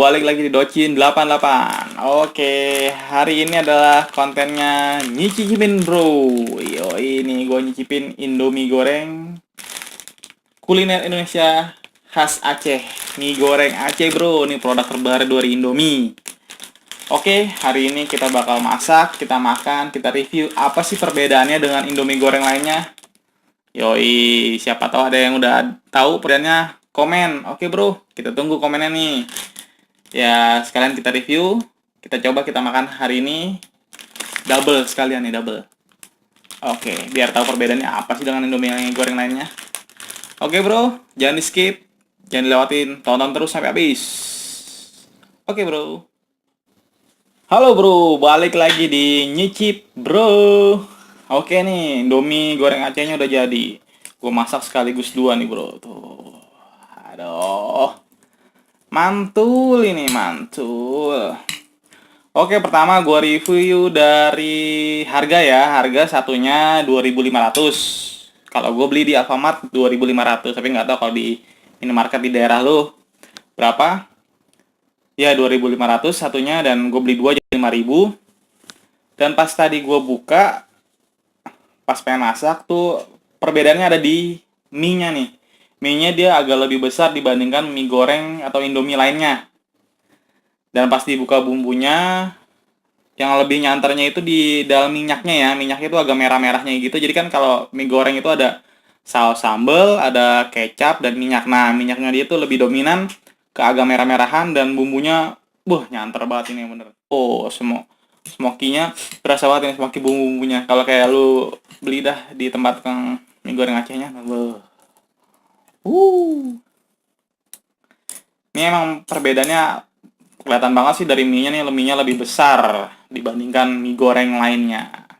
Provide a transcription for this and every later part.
balik lagi di Docin 88. Oke, hari ini adalah kontennya nyicipin bro. Yo, ini gue nyicipin Indomie goreng kuliner Indonesia khas Aceh. Mie goreng Aceh bro, ini produk terbaru dari Indomie. Oke, hari ini kita bakal masak, kita makan, kita review apa sih perbedaannya dengan Indomie goreng lainnya. Yoi, siapa tahu ada yang udah tahu perbedaannya, komen. Oke bro, kita tunggu komennya nih. Ya, sekalian kita review. Kita coba kita makan hari ini. Double sekalian nih, double. Oke, biar tahu perbedaannya apa sih dengan Indomie yang goreng lainnya. Oke bro, jangan di skip. Jangan dilewatin, tonton terus sampai habis. Oke bro. Halo bro, balik lagi di Nyicip bro. Oke nih, Indomie goreng Acehnya udah jadi. Gue masak sekaligus dua nih bro. Tuh. Aduh. Mantul ini, mantul. Oke, pertama gue review dari harga ya. Harga satunya 2.500. Kalau gue beli di Alfamart 2.500, tapi nggak tahu kalau di minimarket di daerah lo berapa. Ya 2.500 satunya, dan gue beli dua jadi 5.000. Dan pas tadi gue buka, pas pengen masak tuh, perbedaannya ada di mie-nya nih. Mie-nya dia agak lebih besar dibandingkan mie goreng atau Indomie lainnya. Dan pas dibuka bumbunya, yang lebih nyantarnya itu di dalam minyaknya ya. Minyaknya itu agak merah-merahnya gitu. Jadi kan kalau mie goreng itu ada saus sambal, ada kecap, dan minyak. Nah, minyaknya dia itu lebih dominan ke agak merah-merahan, dan bumbunya, nyantar banget ini bener. Oh, smokinya berasa banget ini, smoky bumbu-bumbunya. Kalau kayak lu beli dah di tempat tukang mie goreng Acehnya, Ini emang perbedaannya kelihatan banget sih dari mie-nya nih, mie-nya lebih besar dibandingkan mie goreng lainnya.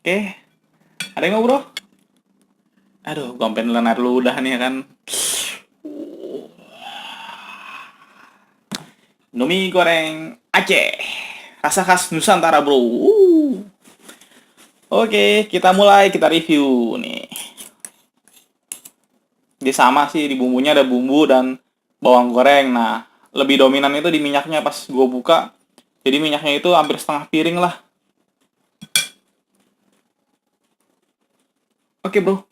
Oke, ada yang mau bro? Aduh, gue sampai nelen air ludah nih ya kan. Indomie goreng Aceh, rasa khas Nusantara bro. Oke, kita mulai, kita review nih. Dia sama sih, di bumbunya ada bumbu dan bawang goreng. Nah, lebih dominan itu di minyaknya. Pas gue buka, jadi minyaknya itu hampir setengah piring lah. Oke bro,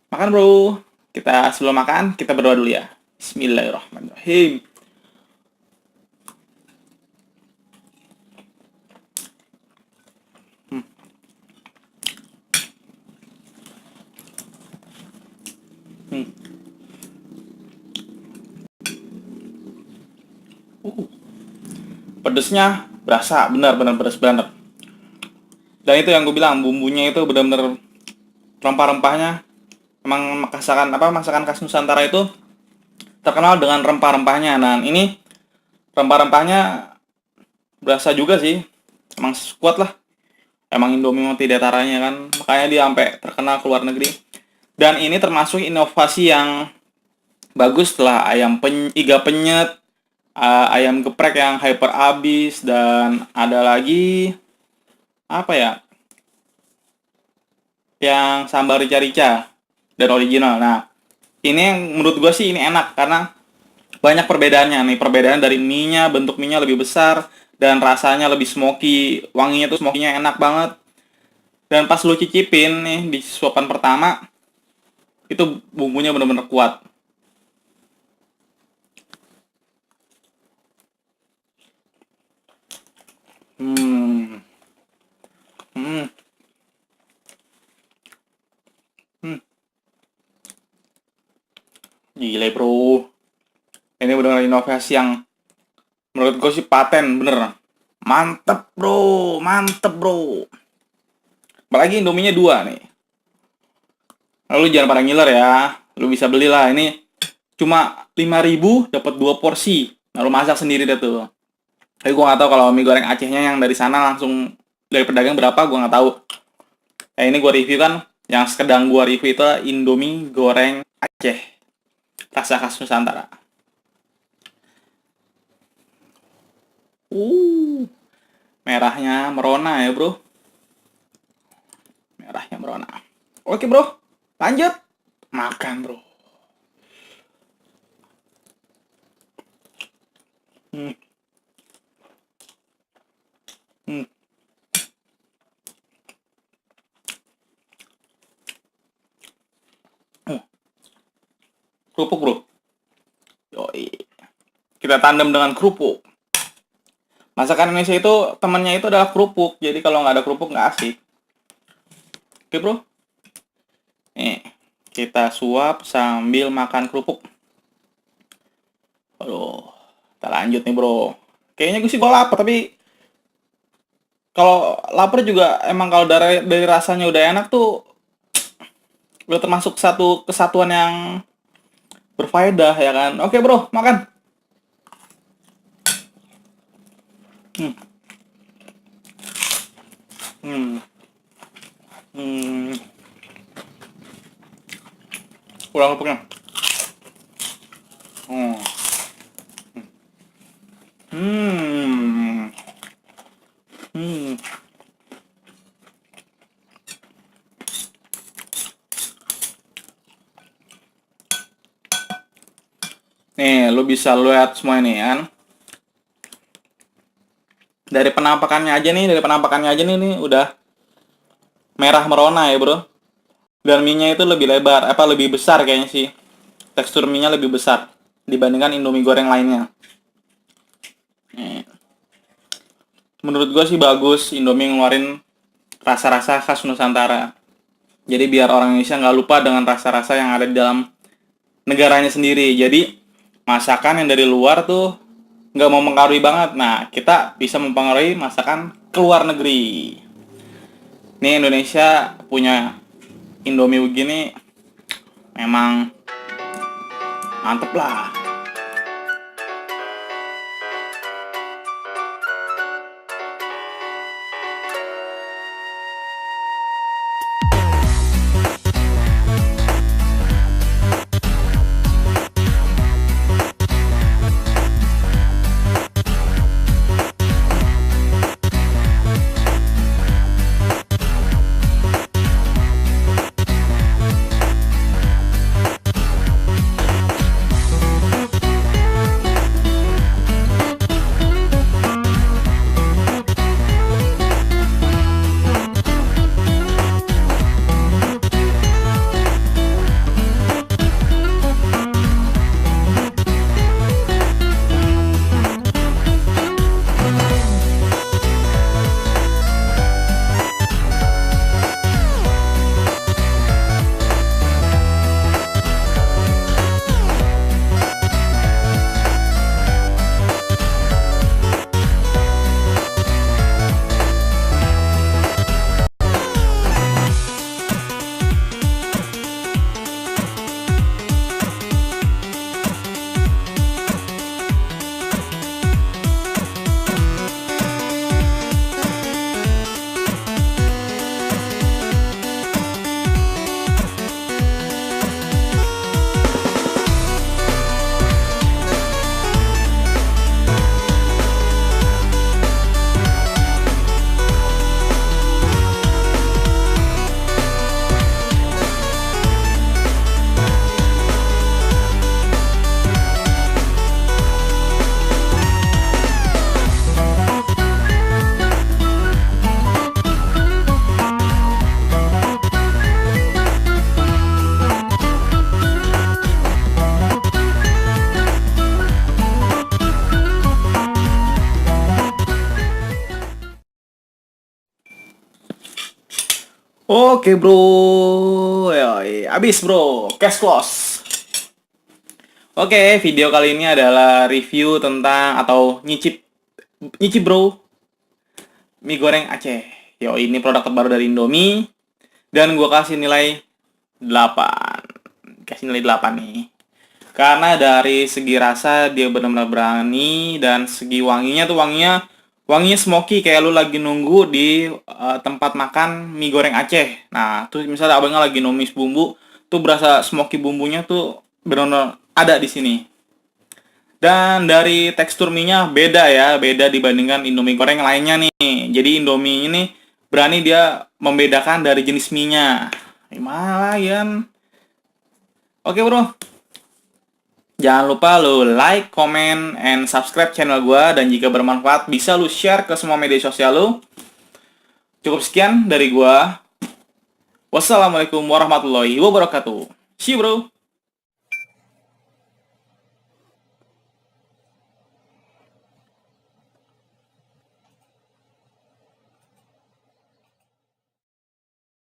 makan bro. Kita sebelum makan, kita berdoa dulu ya. Bismillahirrahmanirrahim. Pedesnya berasa, benar-benar pedes banget. Dan itu yang gue bilang, bumbunya itu benar-benar, rempah-rempahnya. Emang masakan khas Nusantara itu terkenal dengan rempah-rempahnya. Nah, ini rempah-rempahnya berasa juga sih. Emang kuat lah. Emang Indomie mau tidak taranya kan. Makanya dia sampai terkenal ke luar negeri. Dan ini termasuk inovasi yang bagus setelah iga penyet, ayam geprek yang hyper abis, dan ada lagi apa ya, yang sambal rica-rica dan original. Nah, ini yang menurut gue sih ini enak karena banyak perbedaannya nih. Perbedaan dari mie-nya, bentuk mie-nya lebih besar, dan rasanya lebih smoky. Wanginya tuh smoky-nya enak banget. Dan pas lu cicipin nih di suapan pertama, itu bumbunya bener-bener kuat. Hmm. Hmm. Hmm. Gila bro. Ini benar-benar inovasi yang menurut gue sih paten, bener. Mantep bro, mantep bro. Apalagi Indominya dua nih. Lalu jangan pada ngiler ya. Lu bisa belilah ini cuma 5.000 dapat 2 porsi. Nah, lu masak sendiri deh tuh. Tapi gue nggak tahu kalau mie goreng Acehnya yang dari sana langsung dari pedagang berapa, gue nggak tahu. Nah, ini gue review kan, yang sedang gue review itu Indomie goreng Aceh, rasa khas Nusantara. Merahnya merona ya bro. Merahnya merona. Oke bro, lanjut makan bro. Hmm. Hmm. Hmm. Kerupuk bro. Yoi. Kita tandem dengan kerupuk. Masakan Indonesia itu temannya itu adalah kerupuk. Jadi kalau nggak ada kerupuk nggak asik. Oke bro. Nih, kita suap sambil makan kerupuk. Aduh, kita lanjut nih bro. Kayaknya gue sih gue lapar, tapi kalau lapar juga emang kalau dari rasanya udah enak tuh udah termasuk satu kesatuan yang berfaedah ya kan. Oke bro, makan. Hmm. Hmm. Hmm. Kurang kerupuknya. Hmm. Hmm. Hmm. Nih, lu bisa lihat semua ini kan. Dari penampakannya aja nih udah merah merona ya, Bro. Dan mie-nya itu lebih lebar, lebih besar kayaknya sih. Tekstur mie-nya lebih besar dibandingkan Indomie goreng lainnya. Nih. Menurut gua sih bagus Indomie ngeluarin rasa-rasa khas Nusantara. Jadi biar orang Indonesia nggak lupa dengan rasa-rasa yang ada di dalam negaranya sendiri. Jadi masakan yang dari luar tuh nggak mau mempengaruhi banget. Nah, kita bisa mempengaruhi masakan ke luar negeri. Nih Indonesia punya Indomie begini memang mantep lah. Oke bro, yoi. Abis bro, cash close. Oke, video kali ini adalah review tentang atau nyicip nyicip bro mie goreng Aceh. Yo, ini produk terbaru dari Indomie dan gua kasih nilai 8. Kasih nilai 8 nih. Karena dari segi rasa dia benar-benar berani dan segi wanginya tuh wanginya smoky kayak lu lagi nunggu di tempat makan mie goreng Aceh. Nah, terus misalnya abangnya lagi numis bumbu, tuh berasa smoky bumbunya tuh benar-benar ada di sini. Dan dari tekstur mie-nya beda ya, beda dibandingkan Indomie goreng lainnya nih. Jadi Indomie ini berani dia membedakan dari jenis mie-nya. Lumayan. Oke bro, Jangan lupa lu like, comment, and subscribe channel gua. Dan jika bermanfaat, bisa lu share ke semua media sosial lu. Cukup sekian dari gua. Wassalamualaikum warahmatullahi wabarakatuh. See you bro.